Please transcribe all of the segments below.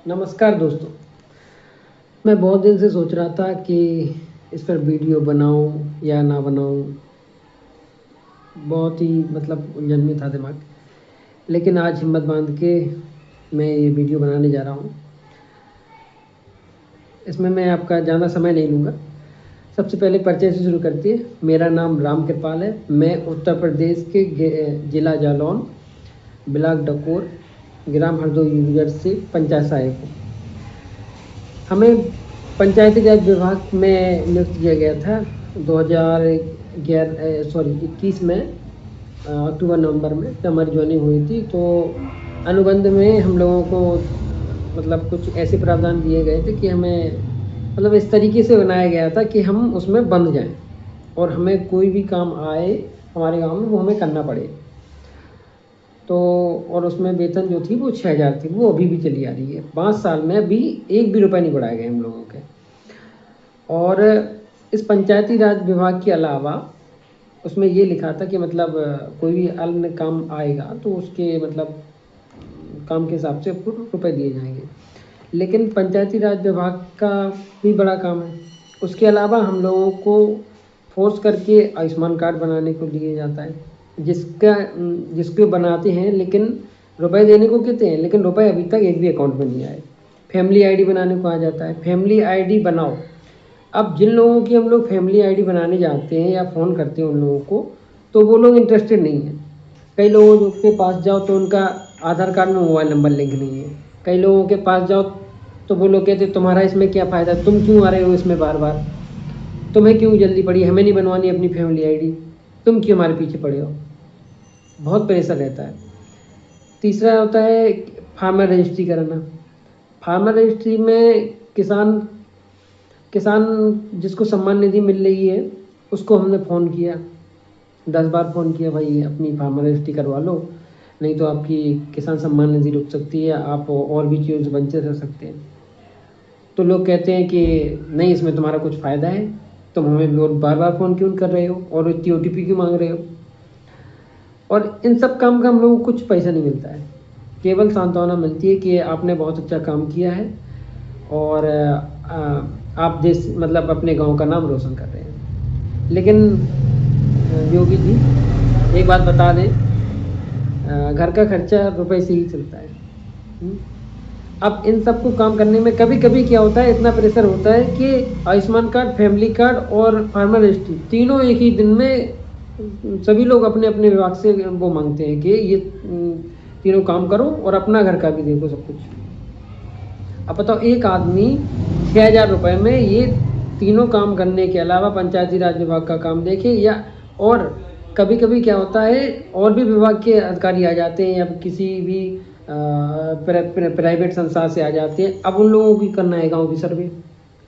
नमस्कार दोस्तों। मैं बहुत दिन से सोच रहा था कि इस पर वीडियो बनाऊं या ना बनाऊं। बहुत ही उलझन में था दिमाग, लेकिन आज हिम्मत बांध के मैं ये वीडियो बनाने जा रहा हूं। इसमें मैं आपका ज़्यादा समय नहीं लूँगा। सबसे पहले परिचय से शुरू करते हैं। मेरा नाम राम कृपाल है। मैं उत्तर प्रदेश के जिला जालौन, ब्लॉक डकोर, ग्राम हरदोई यूनिवर्सिटी से पंचायत सहायक हूँ। हमें पंचायती राज विभाग में नियुक्त किया गया था 2021 में, अक्टूबर नवंबर में जब हमारी ज्वाइनिंग हुई थी। तो अनुबंध में हम लोगों को कुछ ऐसे प्रावधान दिए गए थे कि हमें इस तरीके से बनाया गया था कि हम उसमें बंध जाएं और हमें कोई भी काम आए हमारे गांव में वो हमें करना पड़े। तो और उसमें वेतन जो थी वो 6,000 थी, वो अभी भी चली आ रही है। 5 साल में अभी एक भी रुपये नहीं बढ़ाए गए हम लोगों के। और इस पंचायती राज विभाग के अलावा उसमें ये लिखा था कि कोई भी अन्य काम आएगा तो उसके काम के हिसाब से आपको रुपए दिए जाएंगे। लेकिन पंचायती राज विभाग का भी बड़ा काम है। उसके अलावा हम लोगों को फोर्स करके आयुष्मान कार्ड बनाने को दिया जाता है, जिसको बनाते हैं, लेकिन रुपए देने को कहते हैं, लेकिन रुपए अभी तक एक भी अकाउंट में नहीं आए। फैमिली आईडी बनाने को आ जाता है, फैमिली आईडी बनाओ। अब जिन लोगों की हम लोग फैमिली आईडी बनाने जाते हैं या फ़ोन करते हैं उन लोगों को, तो वो लोग इंटरेस्टेड नहीं हैं। कई लोगों के पास जाओ तो उनका आधार कार्ड में मोबाइल नंबर लिंक नहीं है। कई लोगों के पास जाओ तो वो लोग कहते तुम्हारा इसमें क्या फ़ायदा, तुम क्यों आ रहे हो इसमें बार बार, तुम्हें क्यों जल्दी पड़ी, हमें नहीं बनवानी अपनी फैमिली आईडी, तुम क्यों हमारे पीछे पड़े हो। बहुत प्रेशर रहता है। तीसरा होता है फार्मर रजिस्ट्री कराना। फार्मर रजिस्ट्री में किसान जिसको सम्मान निधि मिल रही है उसको हमने फ़ोन किया, 10 बार फ़ोन किया, भाई अपनी फार्मर रजिस्ट्री करवा लो, नहीं तो आपकी किसान सम्मान निधि रुक सकती है, आप और भी चीज़ों से वंचित रह सकते हैं। तो लोग कहते हैं कि नहीं, इसमें तुम्हारा कुछ फ़ायदा है, तुम हमें बार बार फ़ोन क्यों कर रहे हो और इतनी OTP क्यों मांग रहे हो। और इन सब काम का हम लोगों को कुछ पैसा नहीं मिलता है, केवल सांत्वना मिलती है कि आपने बहुत अच्छा काम किया है और आप देश अपने गांव का नाम रोशन कर रहे हैं। लेकिन योगी जी एक बात बता दें, घर का खर्चा रुपए से ही चलता है। अब इन सब को काम करने में कभी कभी क्या होता है, इतना प्रेशर होता है कि आयुष्मान कार्ड, फैमिली कार्ड और फार्मर रजिस्ट्री तीनों एक ही दिन में सभी लोग अपने अपने विभाग से वो मांगते हैं कि ये तीनों काम करो और अपना घर का भी देखो सब कुछ। अब बताओ, एक आदमी 6,000 रुपये में ये तीनों काम करने के अलावा पंचायती राज विभाग का काम देखे, या और कभी कभी क्या होता है और भी विभाग के अधिकारी आ जाते हैं या किसी भी प्राइवेट संस्था से आ जाते हैं। अब उन लोगों को करना है गांव की सर्वे,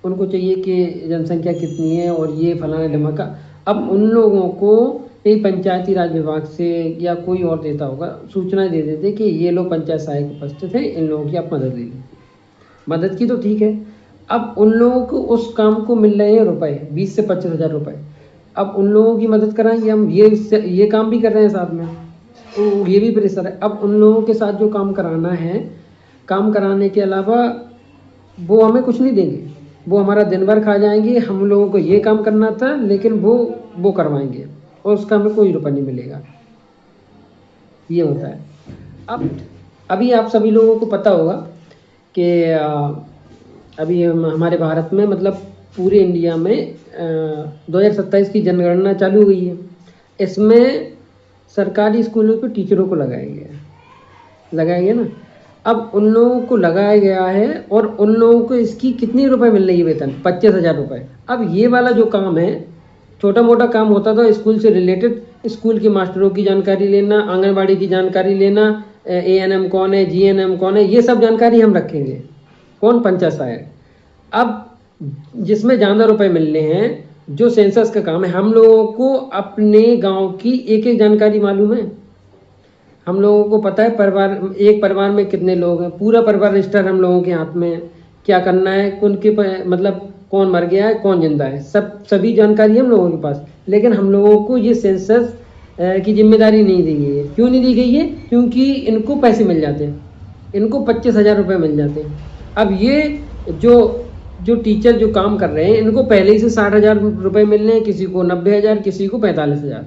उनको चाहिए कि जनसंख्या कितनी है और ये फलाना ढिमाका। अब उन लोगों को एक पंचायती राज विभाग से या कोई और देता होगा, सूचना दे देते कि ये लोग पंचायत सहायक उपस्थित हैं, इन लोगों की आप मदद ले लीजिए। मदद की तो ठीक है, अब उन लोगों को उस काम को मिल रहे हैं रुपए 20 से 25,000 रुपये। अब उन लोगों की मदद कराएंगे हम, ये काम भी कर रहे हैं साथ में, तो ये भी प्रेशर है। अब उन लोगों के साथ जो काम कराना है, काम कराने के अलावा वो हमें कुछ नहीं देंगे, वो हमारा दिन भर खा जाएंगे। हम लोगों को ये काम करना था लेकिन वो करवाएंगे और उसका हमें कोई रुपया नहीं मिलेगा। ये होता है। अब अभी आप सभी लोगों को पता होगा कि अभी हमारे भारत में पूरे इंडिया में 2027 की जनगणना चालू हुई है। इसमें सरकारी स्कूलों पे टीचरों को लगाया गया ना। अब उन लोगों को लगाया गया है और उन लोगों को इसकी कितनी रुपए मिल रही है वेतन, 25,000 रुपये। अब ये वाला जो काम है, छोटा मोटा काम होता था स्कूल से रिलेटेड, स्कूल के मास्टरों की जानकारी लेना, आंगनबाड़ी की जानकारी लेना, ANM कौन है, GNM कौन है, ये सब जानकारी हम रखेंगे। कौन? पंचायत सहायक। अब जिसमें ज़्यादा रुपए मिल रहे हैं, जो सेंसस का काम है, हम लोगों को अपने गांव की एक एक जानकारी मालूम है। हम लोगों को पता है एक परिवार में कितने लोग हैं, पूरा परिवार रजिस्टर हम लोगों के हाथ में है। क्या करना है, उनके कौन मर गया है, कौन जिंदा है, सभी जानकारी हम लोगों के पास। लेकिन हम लोगों को ये सेंसस की जिम्मेदारी नहीं दी गई है। क्यों नहीं दी गई है? क्योंकि इनको पैसे मिल जाते हैं। इनको 25,000 रुपये मिल जाते हैं। अब ये जो जो टीचर जो काम कर रहे हैं इनको पहले ही से 60,000 रुपये मिल रहे हैं, किसी को 90,000, किसी को 45,000।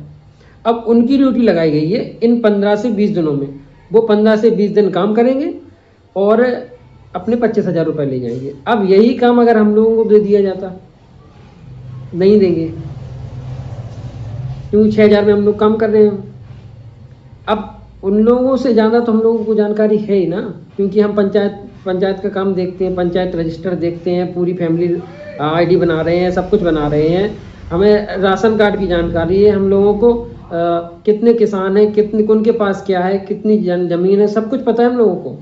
अब उनकी ड्यूटी लगाई गई है इन 15 से 20 दिनों में, वो 15 से 20 दिन काम करेंगे और अपने 25,000 रुपये ले जाएंगे। अब यही काम अगर हम लोगों को दे दिया जाता, नहीं देंगे, क्योंकि 6,000 में हम लोग काम कर रहे हैं। अब उन लोगों से ज़्यादा तो हम लोगों को जानकारी है ही ना, क्योंकि हम पंचायत का काम देखते हैं, पंचायत रजिस्टर देखते हैं, पूरी फैमिली आईडी बना रहे हैं, सब कुछ बना रहे हैं। हमें राशन कार्ड की जानकारी है, हम लोगों को कितने किसान हैं, कितने उनके पास क्या है, कितनी ज़मीन है, सब कुछ पता है हम लोगों को।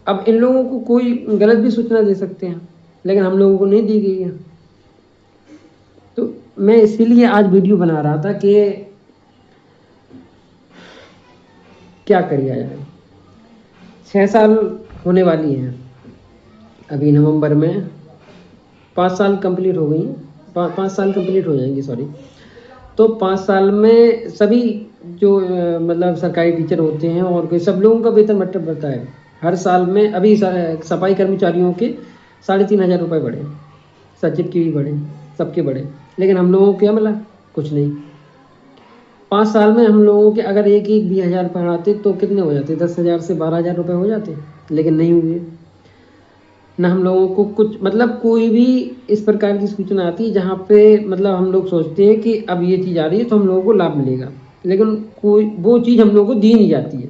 अब इन लोगों को कोई गलत भी सूचना दे सकते हैं, लेकिन हम लोगों को नहीं दी गई है। तो मैं इसीलिए आज वीडियो बना रहा था कि क्या किया जाए। 6 साल होने वाली हैं, अभी नवंबर में 5 साल कंप्लीट हो गई, 5 साल कंप्लीट हो जाएंगी, सॉरी। तो 5 साल में सभी जो मतलब सरकारी टीचर होते हैं और कोई सब लोगों का वेतन बढ़ता है हर साल में। अभी सफाई कर्मचारियों के 3,500 रुपये बढ़े, सचिव के भी बढ़े, सबके बढ़े, लेकिन हम लोगों को क्या मिला? कुछ नहीं। 5 साल में हम लोगों के अगर एक 20,000 बढ़ाते तो कितने हो जाते? 10,000 से 12,000 रुपये हो जाते, लेकिन नहीं हुए ना। हम लोगों को कुछ मतलब कोई भी इस प्रकार की सूचना आती है जहाँ पे मतलब हम लोग सोचते हैं कि अब ये चीज़ आ रही है तो हम लोगों को लाभ मिलेगा, लेकिन कोई वो चीज़ हम लोगों को दी नहीं जाती है।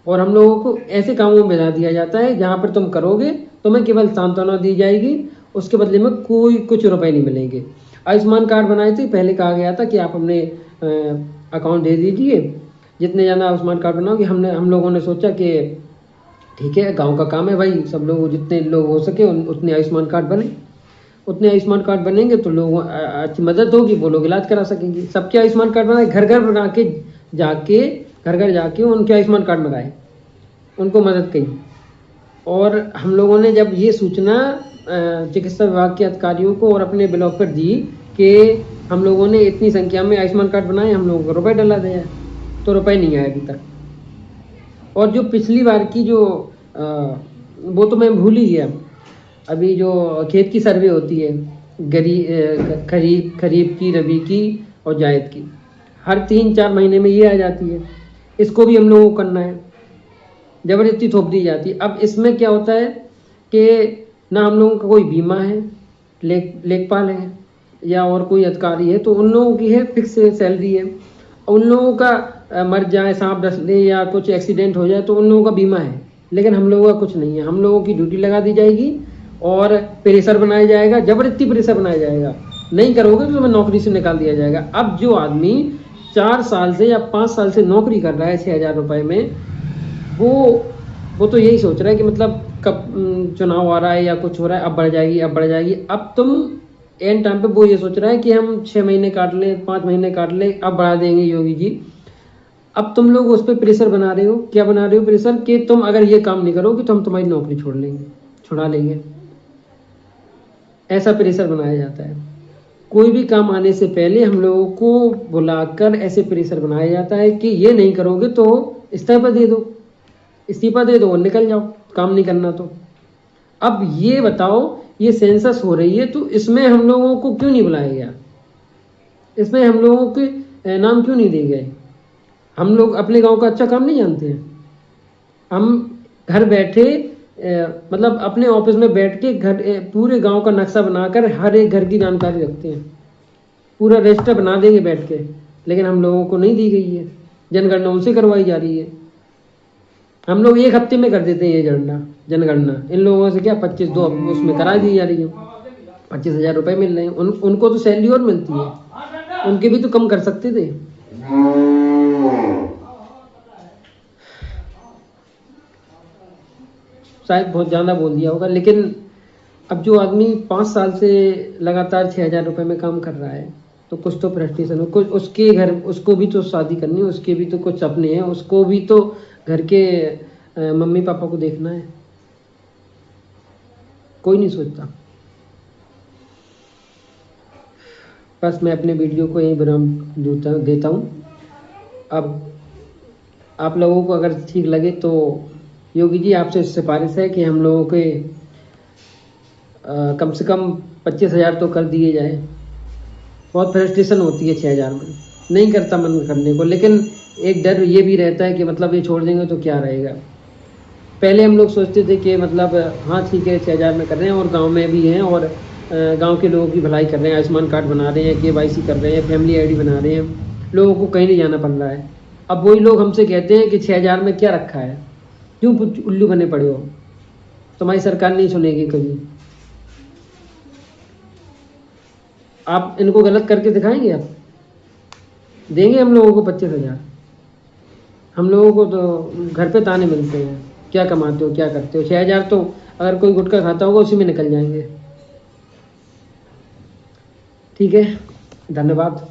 और हम लोगों को ऐसे कामों में भेजा दिया जाता है जहाँ पर तुम करोगे तुम्हें केवल सांत्वना दी जाएगी, उसके बदले में कोई कुछ रुपए नहीं मिलेंगे। आयुष्मान कार्ड बनाए थे, पहले कहा गया था कि आप अपने अकाउंट दे दीजिए, जितने ज़्यादा आयुष्मान कार्ड बनाओगे। हम लोगों ने सोचा कि ठीक है, गांव का काम है भाई, सब लोग जितने लोग हो सके उतने आयुष्मान कार्ड बने, उतने आयुष्मान कार्ड बनेंगे तो लोगों अच्छी मदद होगी, वो लोग इलाज करा सकेंगे। सबके आयुष्मान कार्ड बनाए, घर घर बना के घर घर जाके उनके आयुष्मान कार्ड बनाए, उनको मदद की। और हम लोगों ने जब ये सूचना चिकित्सा विभाग के अधिकारियों को और अपने ब्लॉक पर दी कि हम लोगों ने इतनी संख्या में आयुष्मान कार्ड बनाए, हम लोगों को रुपये डला दिया, तो रुपये नहीं आए अभी तक। और जो पिछली बार की जो वो तो मैं भूल ही गया, अभी जो खेत की सर्वे होती है खरीफ की, रबी की और जायद की, हर 3-4 महीने में ये आ जाती है, इसको भी हम लोगों को करना है, ज़बरदस्ती थोप दी जाती है। अब इसमें क्या होता है कि ना हम लोगों का कोई बीमा है, लेखपाल है या और कोई अधिकारी है, तो उन लोगों की है फिक्स सैलरी है। उन लोगों का मर जाए, सांप डस ले या कुछ एक्सीडेंट हो जाए तो उन लोगों का बीमा है, लेकिन हम लोगों का कुछ नहीं है। हम लोगों की ड्यूटी लगा दी जाएगी और प्रेशर बनाया जाएगा, ज़बरदस्ती प्रेशर बनाया जाएगा, नहीं करोगे तो तुम्हें नौकरी से निकाल दिया जाएगा। अब जो आदमी 4 साल से या 5 साल से नौकरी कर रहा है 6,000 रुपये में, वो तो यही सोच रहा है कि मतलब कब चुनाव आ रहा है या कुछ हो रहा है, अब बढ़ जाएगी, अब बढ़ जाएगी। अब तुम एंड टाइम पे वो ये सोच रहा है कि हम 6 महीने काट लें, 5 महीने काट लें, अब बढ़ा देंगे योगी जी। अब तुम लोग उस पर प्रेशर बना रहे हो। क्या बना रहे हो प्रेशर? कि तुम अगर ये काम नहीं करोगे तो हम तुम्हारी नौकरी छुड़ा लेंगे। ऐसा प्रेशर बनाया जाता है। कोई भी काम आने से पहले हम लोगों को बुलाकर ऐसे प्रेशर बनाया जाता है कि ये नहीं करोगे तो इस्तीफा दे दो और निकल जाओ, काम नहीं करना तो। अब ये बताओ, ये सेंसस हो रही है तो इसमें हम लोगों को क्यों नहीं बुलाया गया? इसमें हम लोगों के नाम क्यों नहीं दिए गए? हम लोग अपने गांव का अच्छा काम नहीं जानते हैं? हम घर बैठे मतलब अपने ऑफिस में बैठ के पूरे गांव का नक्शा बनाकर हर एक घर की जानकारी रखते हैं, पूरा रजिस्टर बना देंगे बैठ के, लेकिन हम लोगों को नहीं दी गई है। जनगणना उनसे करवाई जा रही है। हम लोग 1 हफ्ते में कर देते हैं ये जनगणना। इन लोगों से क्या 25 उसमें करा दी जा रही है, 25,000 रुपये मिल रहे हैं। उनको तो सैलरी और मिलती है, उनके भी तो कम कर सकते थे। शायद बहुत ज़्यादा बोल दिया होगा, लेकिन अब जो आदमी 5 साल से लगातार 6,000 रुपये में काम कर रहा है तो कुछ तो फ्रस्ट्रेशन हो। कुछ उसके घर, उसको भी तो शादी करनी है, उसके भी तो कुछ सपने हैं, उसको भी तो घर के मम्मी पापा को देखना है। कोई नहीं सोचता। बस मैं अपने वीडियो को यहीं विराम देता हूँ। अब आप लोगों को अगर ठीक लगे तो योगी जी आपसे सिफारिश है कि हम लोगों के कम से कम 25,000 तो कर दिए जाए। बहुत फ्रस्ट्रेशन होती है 6,000 में, नहीं करता मन करने को, लेकिन एक डर ये भी रहता है कि मतलब ये छोड़ देंगे तो क्या रहेगा। पहले हम लोग सोचते थे कि मतलब हाँ ठीक है 6,000 में कर रहे हैं और गांव में भी हैं और गांव के लोगों की भलाई कर रहे हैं, आयुष्मान कार्ड बना रहे हैं, केवाईसी कर रहे हैं, फैमिली आईडी बना रहे हैं, लोगों को कहीं नहीं जाना पड़ रहा है। अब वही लोग हमसे कहते हैं कि 6,000 में क्या रखा है, क्यों उल्लू बने पड़े हो, तुम्हारी सरकार नहीं सुनेगी कभी। आप इनको गलत करके दिखाएंगे, आप देंगे हम लोगों को 25,000? हम लोगों को तो घर पे ताने मिलते हैं, क्या कमाते हो क्या करते हो। 6,000 तो अगर कोई गुटखा खाता होगा उसी में निकल जाएंगे। ठीक है, धन्यवाद।